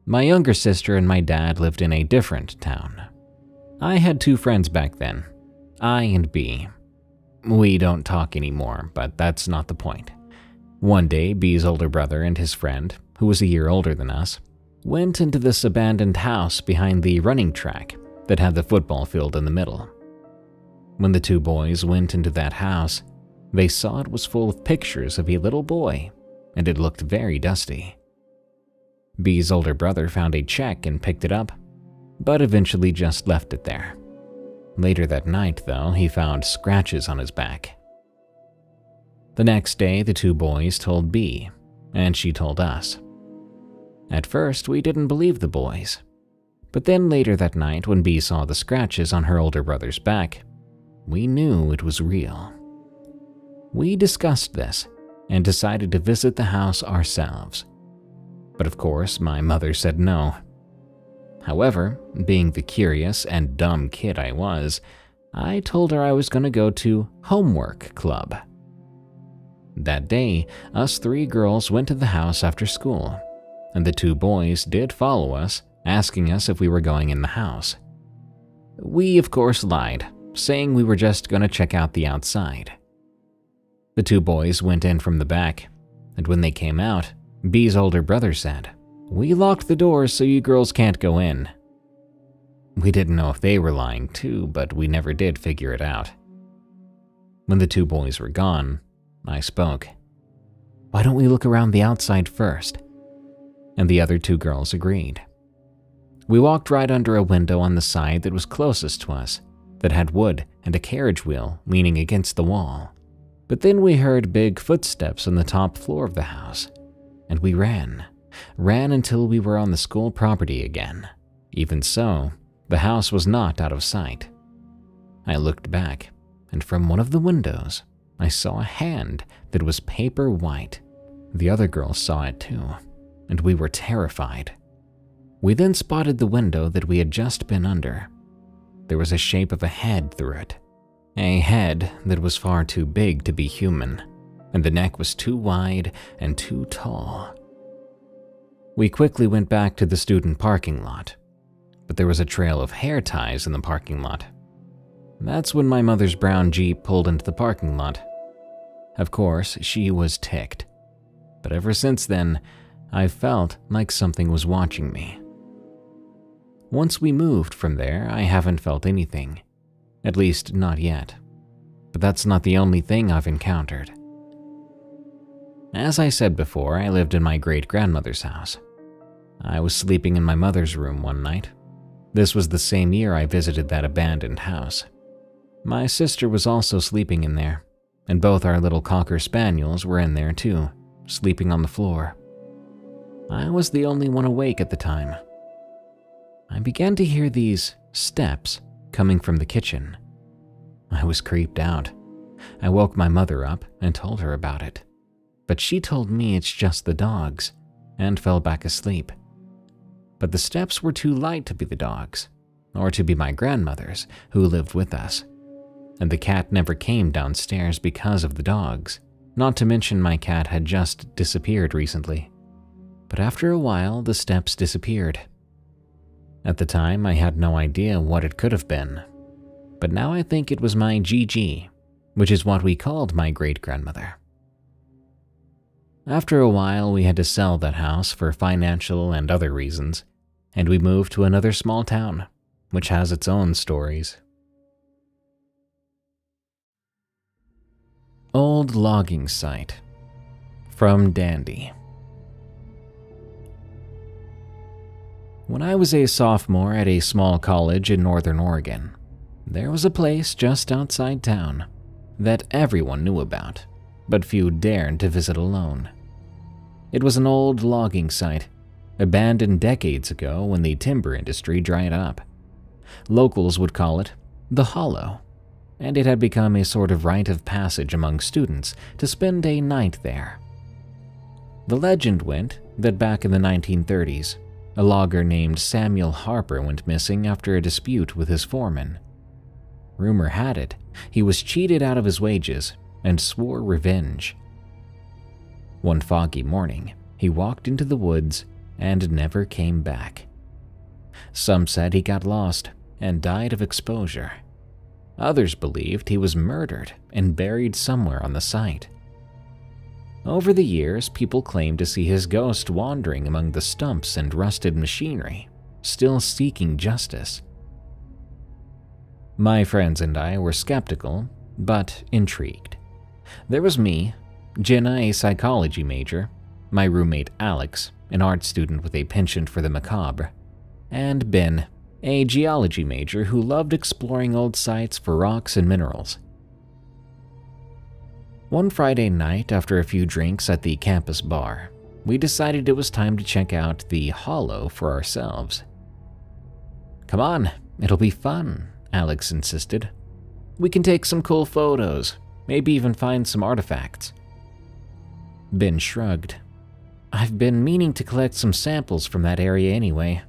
My younger sister and my dad lived in a different town. I had 2 friends back then, I and B. We don't talk anymore, but that's not the point. One day, B's older brother and his friend, who was a year older than us, went into this abandoned house behind the running track that had the football field in the middle. When the 2 boys went into that house, they saw it was full of pictures of a little boy, and it looked very dusty. B's older brother found a check and picked it up, but eventually just left it there. Later that night, though, he found scratches on his back. The next day, the 2 boys told B, and she told us. At first, we didn't believe the boys, but then later that night, when B saw the scratches on her older brother's back, we knew it was real. We discussed this and decided to visit the house ourselves. But of course, my mother said no. However, being the curious and dumb kid I was, I told her I was going to go to homework club. That day, us 3 girls went to the house after school, and the 2 boys did follow us, asking us if we were going in the house. We, of course, lied, saying we were just going to check out the outside. The 2 boys went in from the back, and when they came out, B's older brother said, "We locked the doors so you girls can't go in." We didn't know if they were lying too, but we never did figure it out. When the 2 boys were gone, I spoke. "Why don't we look around the outside first?" And the other 2 girls agreed. We walked right under a window on the side that was closest to us, that had wood and a carriage wheel leaning against the wall. But then we heard big footsteps on the top floor of the house, and we ran until we were on the school property again. Even so, the house was not out of sight. I looked back, and from one of the windows, I saw a hand that was paper white. The other girls saw it too, and we were terrified. We then spotted the window that we had just been under. There was a shape of a head through it. A head that was far too big to be human, and the neck was too wide and too tall. We quickly went back to the student parking lot, but there was a trail of hair ties in the parking lot. That's when my mother's brown Jeep pulled into the parking lot. Of course, she was ticked, but ever since then, I felt like something was watching me. Once we moved from there, I haven't felt anything. At least, not yet. But that's not the only thing I've encountered. As I said before, I lived in my great-grandmother's house. I was sleeping in my mother's room one night. This was the same year I visited that abandoned house. My sister was also sleeping in there, and both our little cocker spaniels were in there too, sleeping on the floor. I was the only one awake at the time. I began to hear these steps coming from the kitchen. I was creeped out. I woke my mother up and told her about it, but she told me it's just the dogs and fell back asleep. But the steps were too light to be the dogs, or to be my grandmother's, who lived with us. And the cat never came downstairs because of the dogs, not to mention my cat had just disappeared recently. But after a while, the steps disappeared. At the time, I had no idea what it could have been, but now I think it was my GG, which is what we called my great-grandmother. After a while, we had to sell that house for financial and other reasons, and we moved to another small town, which has its own stories. Old logging site. From Dandy. When I was a sophomore at a small college in Northern Oregon, there was a place just outside town that everyone knew about, but few dared to visit alone. It was an old logging site, abandoned decades ago when the timber industry dried up. Locals would call it the Hollow, and it had become a sort of rite of passage among students to spend a night there. The legend went that back in the 1930s, a logger named Samuel Harper went missing after a dispute with his foreman. Rumor had it, he was cheated out of his wages and swore revenge. One foggy morning, he walked into the woods and never came back. Some said he got lost and died of exposure. Others believed he was murdered and buried somewhere on the site. Over the years, people claimed to see his ghost wandering among the stumps and rusted machinery, still seeking justice. My friends and I were skeptical, but intrigued. There was me, Jenna, a psychology major, my roommate Alex, an art student with a penchant for the macabre, and Ben, a geology major who loved exploring old sites for rocks and minerals. One Friday night, after a few drinks at the campus bar, we decided it was time to check out the Hollow for ourselves. "Come on, it'll be fun," Alex insisted. "We can take some cool photos, maybe even find some artifacts." Ben shrugged. "I've been meaning to collect some samples from that area anyway."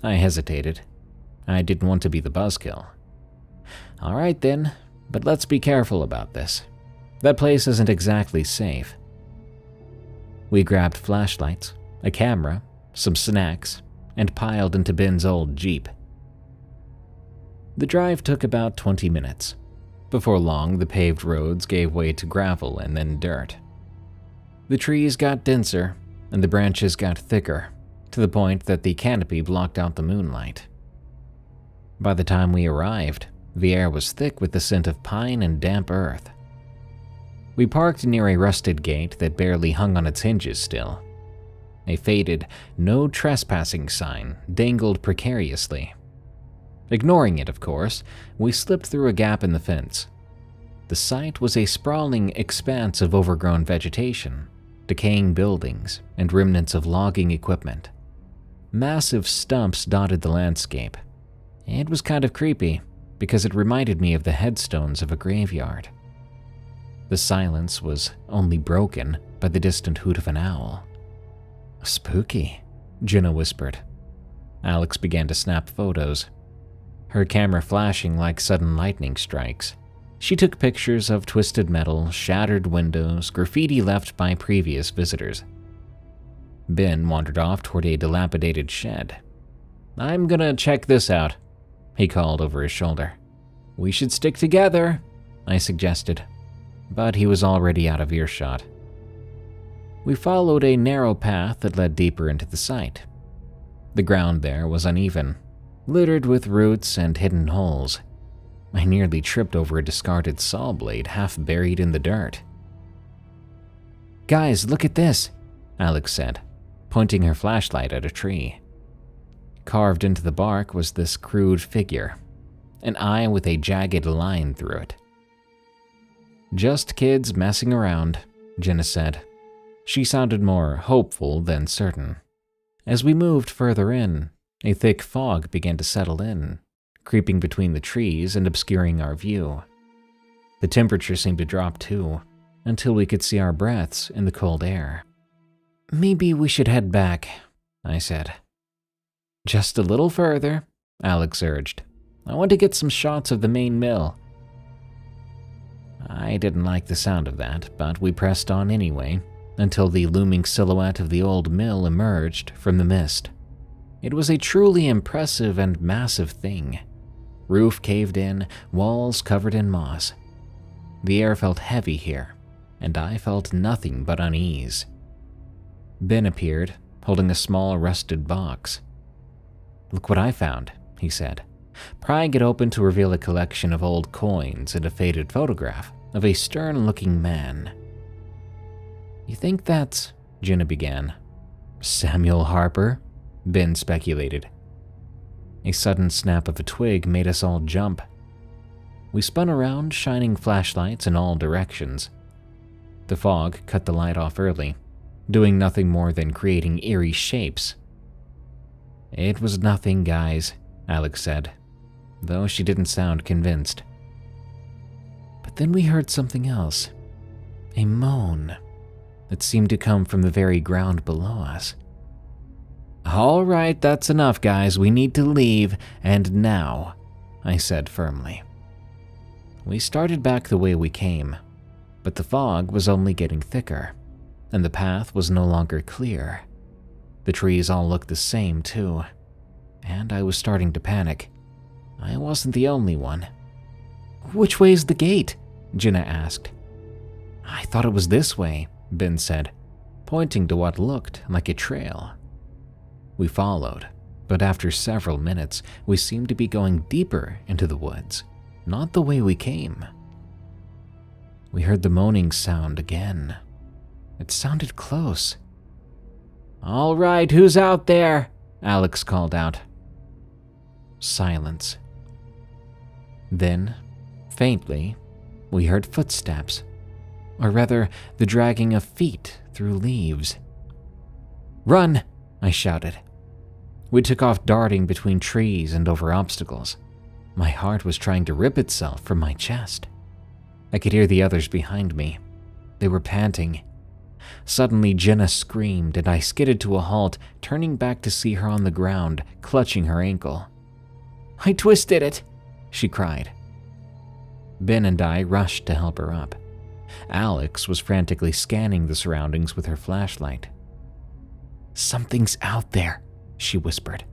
I hesitated. I didn't want to be the buzzkill. "All right then, but let's be careful about this. That place isn't exactly safe." We grabbed flashlights, a camera, some snacks, and piled into Ben's old Jeep. The drive took about 20 minutes. Before long, the paved roads gave way to gravel and then dirt. The trees got denser, and the branches got thicker, to the point that the canopy blocked out the moonlight. By the time we arrived, the air was thick with the scent of pine and damp earth. We parked near a rusted gate that barely hung on its hinges still. A faded, "No trespassing" sign dangled precariously. Ignoring it, of course, we slipped through a gap in the fence. The site was a sprawling expanse of overgrown vegetation, decaying buildings, and remnants of logging equipment. Massive stumps dotted the landscape. It was kind of creepy, because it reminded me of the headstones of a graveyard. The silence was only broken by the distant hoot of an owl. "Spooky," Jenna whispered. Alex began to snap photos, her camera flashing like sudden lightning strikes. She took pictures of twisted metal, shattered windows, graffiti left by previous visitors. Ben wandered off toward a dilapidated shed. "I'm gonna check this out," he called over his shoulder. "We should stick together," I suggested, but he was already out of earshot. We followed a narrow path that led deeper into the site. The ground there was uneven, littered with roots and hidden holes. I nearly tripped over a discarded saw blade half buried in the dirt. "Guys, look at this," Alex said, pointing her flashlight at a tree. Carved into the bark was this crude figure, an eye with a jagged line through it. "Just kids messing around," Jenna said. She sounded more hopeful than certain. As we moved further in, a thick fog began to settle in, creeping between the trees and obscuring our view. The temperature seemed to drop too, until we could see our breaths in the cold air. "Maybe we should head back," I said. "Just a little further," Alex urged. "I want to get some shots of the main mill." I didn't like the sound of that, but we pressed on anyway, until the looming silhouette of the old mill emerged from the mist. It was a truly impressive and massive thing. Roof caved in, walls covered in moss. The air felt heavy here, and I felt nothing but unease. Ben appeared, holding a small rusted box. "Look what I found," he said, prying it open to reveal a collection of old coins and a faded photograph of a stern-looking man. "You think that's," Jenna began. "Samuel Harper?" Ben speculated. A sudden snap of a twig made us all jump. We spun around, shining flashlights in all directions. The fog cut the light off early, doing nothing more than creating eerie shapes. "It was nothing, guys," Alex said, though she didn't sound convinced. But then we heard something else, a moan that seemed to come from the very ground below us. "All right, that's enough, guys. We need to leave, and now," I said firmly. We started back the way we came, but the fog was only getting thicker, and the path was no longer clear. The trees all looked the same, too, and I was starting to panic. I wasn't the only one. "Which way's the gate?" Jenna asked. "I thought it was this way," Ben said, pointing to what looked like a trail. We followed, but after several minutes, we seemed to be going deeper into the woods, not the way we came. We heard the moaning sound again. It sounded close. "All right, who's out there?" Alex called out. Silence. Then, faintly, we heard footsteps, or rather, the dragging of feet through leaves. "Run!" I shouted. We took off darting between trees and over obstacles. My heart was trying to rip itself from my chest. I could hear the others behind me. They were panting. Suddenly, Jenna screamed, and I skidded to a halt, turning back to see her on the ground, clutching her ankle. "I twisted it!" she cried. Ben and I rushed to help her up. Alex was frantically scanning the surroundings with her flashlight. "Something's out there," she whispered.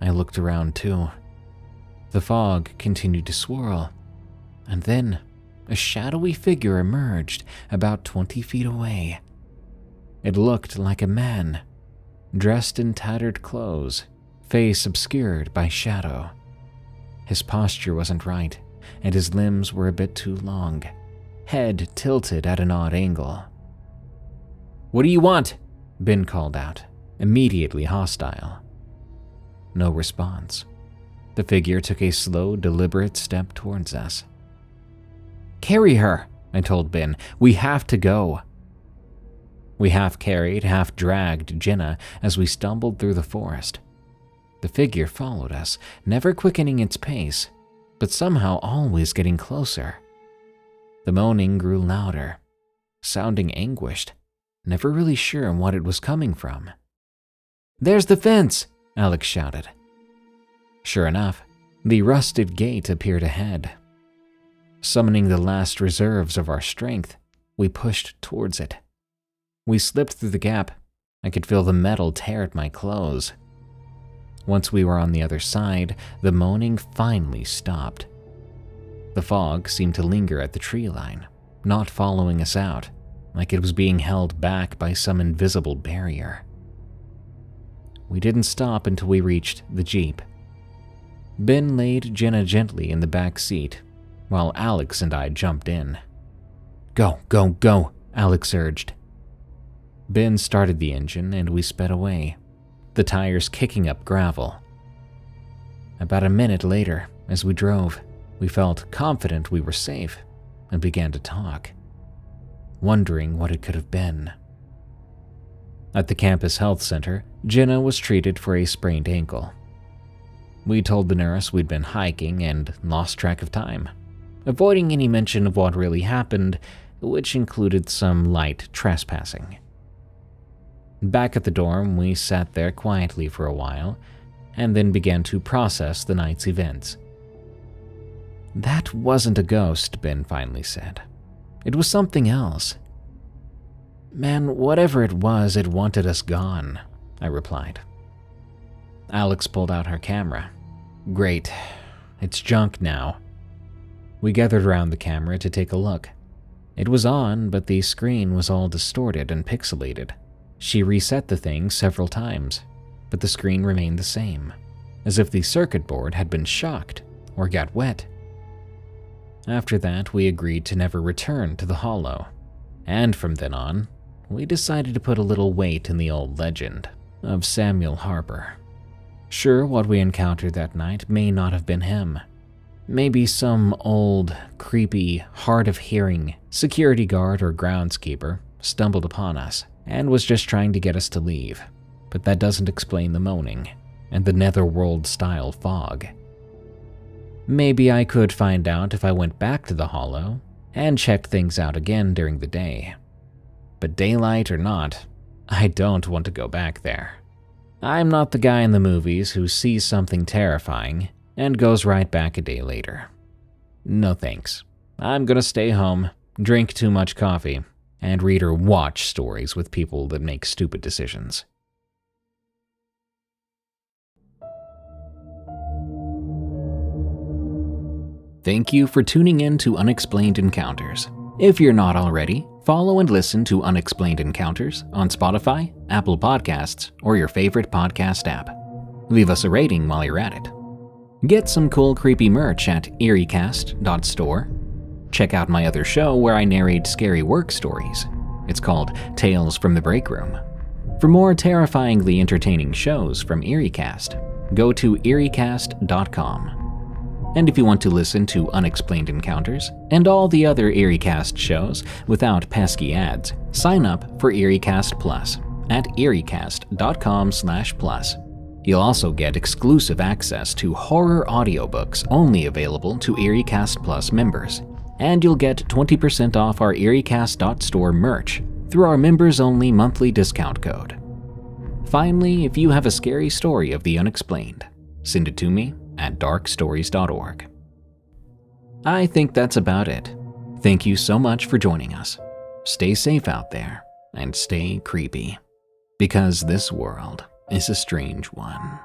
I looked around too. The fog continued to swirl, and then a shadowy figure emerged about 20 feet away. It looked like a man, dressed in tattered clothes, face obscured by shadow. His posture wasn't right, and his limbs were a bit too long, head tilted at an odd angle. "What do you want?" Ben called out, immediately hostile. No response. The figure took a slow, deliberate step towards us. "Carry her," I told Ben. "We have to go." We half carried, half dragged Jenna as we stumbled through the forest. The figure followed us, never quickening its pace, but somehow always getting closer. The moaning grew louder, sounding anguished, never really sure what it was coming from. "There's the fence!" Alex shouted. Sure enough, the rusted gate appeared ahead. Summoning the last reserves of our strength, we pushed towards it. We slipped through the gap. I could feel the metal tear at my clothes. Once we were on the other side, the moaning finally stopped. The fog seemed to linger at the tree line, not following us out, like it was being held back by some invisible barrier. We didn't stop until we reached the Jeep. Ben laid Jenna gently in the back seat, while Alex and I jumped in. "Go, go, go," Alex urged. Ben started the engine and we sped away, the tires kicking up gravel. About a minute later, as we drove, we felt confident we were safe and began to talk, wondering what it could have been. At the campus health center, Jenna was treated for a sprained ankle. We told the nurse we'd been hiking and lost track of time, avoiding any mention of what really happened, which included some light trespassing. Back at the dorm, we sat there quietly for a while, and then began to process the night's events. "That wasn't a ghost," Ben finally said. "It was something else." "Man, whatever it was, it wanted us gone," I replied. Alex pulled out her camera. "Great. It's junk now." We gathered around the camera to take a look. It was on, but the screen was all distorted and pixelated. She reset the thing several times, but the screen remained the same, as if the circuit board had been shocked or got wet. After that, we agreed to never return to the Hollow, and from then on, we decided to put a little weight in the old legend of Samuel Harper. Sure, what we encountered that night may not have been him. Maybe some old, creepy, hard-of-hearing security guard or groundskeeper stumbled upon us and was just trying to get us to leave, but that doesn't explain the moaning and the netherworld-style fog. Maybe I could find out if I went back to the Hollow and checked things out again during the day. But daylight or not, I don't want to go back there. I'm not the guy in the movies who sees something terrifying and goes right back a day later. No thanks. I'm gonna stay home, drink too much coffee, and read or watch stories with people that make stupid decisions. Thank you for tuning in to Unexplained Encounters. If you're not already, follow and listen to Unexplained Encounters on Spotify, Apple Podcasts, or your favorite podcast app. Leave us a rating while you're at it. Get some cool creepy merch at eeriecast.store. Check out my other show where I narrate scary work stories. It's called Tales from the Break Room. For more terrifyingly entertaining shows from EerieCast, go to eeriecast.com. And if you want to listen to Unexplained Encounters and all the other EerieCast shows without pesky ads, sign up for EerieCast Plus at eeriecast.com/plus. You'll also get exclusive access to horror audiobooks only available to EerieCast Plus members. And you'll get 20% off our EerieCast.store merch through our members-only monthly discount code. Finally, if you have a scary story of the unexplained, send it to me at darkstories.org. I think that's about it. Thank you so much for joining us. Stay safe out there and stay creepy, because this world is a strange one.